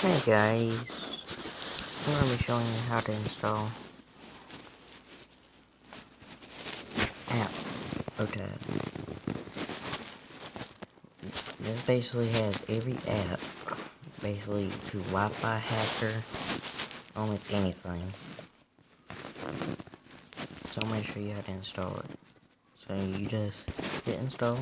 Hey guys, I'm going to be showing you how to install Aptoide. This basically has every app, basically to Wi-Fi hacker, almost anything. So I'm going to show you how to install it. So you just hit install.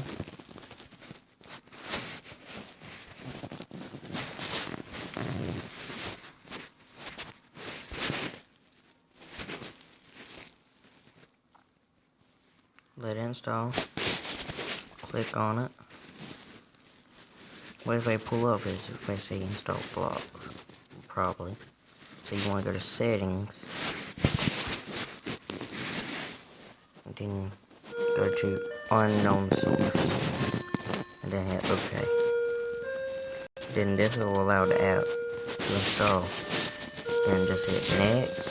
Let it install. Click on it. What if they pull up is if they say install block. Probably. So you want to go to settings. And then go to unknown source. And then hit OK. Then this will allow the app to install. And just hit next.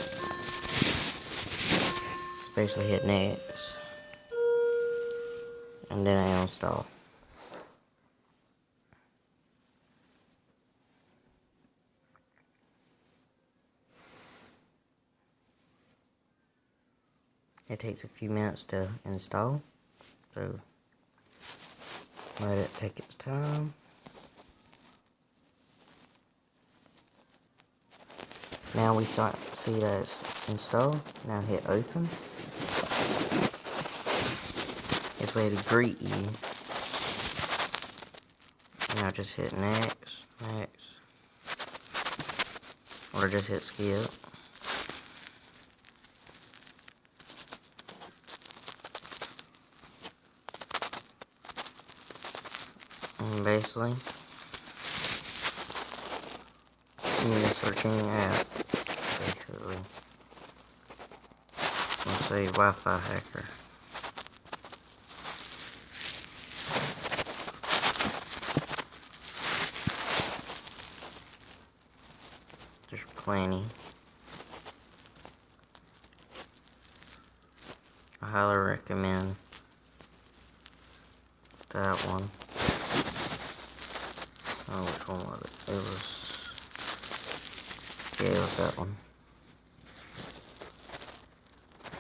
Basically hit next. And then I install. It takes a few minutes to install, so let it take its time. Now we see that it's installed. Now hit open. It's ready to greet you. Now just hit next, next, or just hit skip. And basically, you're just searching your app. Basically, we'll say Wi-Fi hacker. There's plenty. I highly recommend that one. Oh, which one was it? It was that one.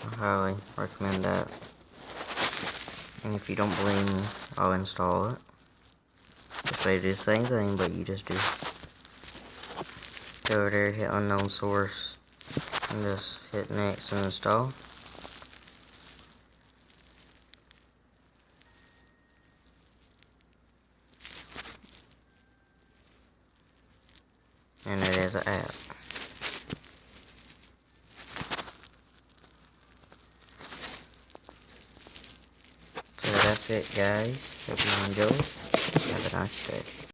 I highly recommend that. And if you don't believe me, I'll install it. If they do the same thing, but you just do. Go over there, hit unknown source, and just hit next and install. And it is an app. So that's it, guys. Hope you enjoyed. Have a nice day.